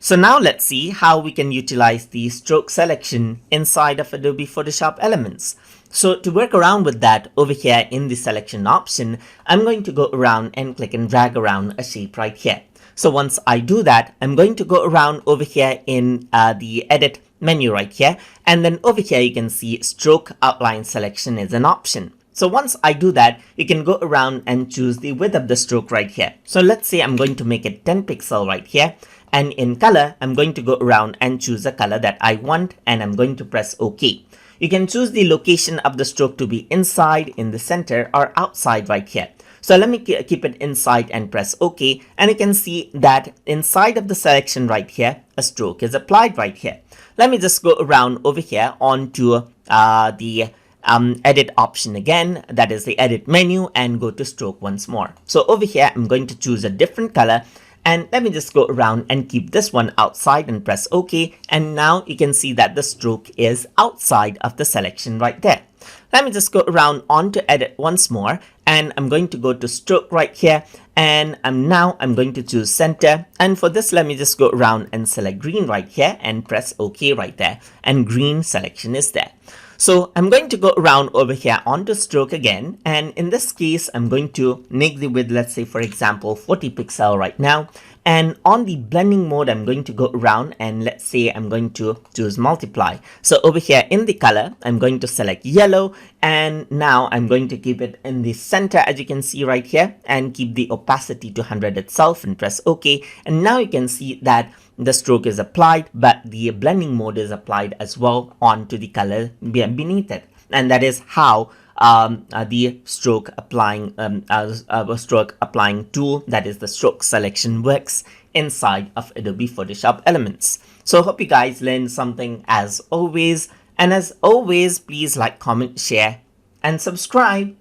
So now let's see how we can utilize the stroke selection inside of Adobe Photoshop Elements. So to work around with that, over here in the selection option, I'm going to go around and click and drag around a shape right here. So once I do that, I'm going to go around over here in the edit menu right here, and then over here you can see stroke outline selection is an option. So once I do that, you can go around and choose the width of the stroke right here. So let's say I'm going to make it 10 pixel right here, and in color I'm going to go around and choose a color that I want, and I'm going to press OK. You can choose the location of the stroke to be inside, in the center, or outside right here. So let me keep it inside and press OK, and you can see that inside of the selection right here, a stroke is applied right here. Let me just go around over here onto the edit option again, that is the edit menu, and go to stroke once more. So over here I'm going to choose a different color, and let me just go around and keep this one outside and press OK, and now you can see that the stroke is outside of the selection right there. Let me just go around onto edit once more, and I'm going to go to stroke right here, and now I'm going to choose center, and for this let me just go around and select green right here and press OK right there, and green selection is there. So I'm going to go around over here onto stroke again, and in this case I'm going to make the width, let's say for example 40 pixel right now, and on the blending mode I'm going to go around and let's say I'm going to choose multiply. So over here in the color I'm going to select yellow, and now I'm going to keep it in the center as you can see right here, and keep the opacity to 100 itself and press OK, and now you can see that the stroke is applied, but the blending mode is applied as well onto the color beneath it, and that is how the stroke applying tool, that is the stroke selection, works inside of Adobe Photoshop Elements. So hope you guys learned something as always, and as always please like, comment, share and subscribe.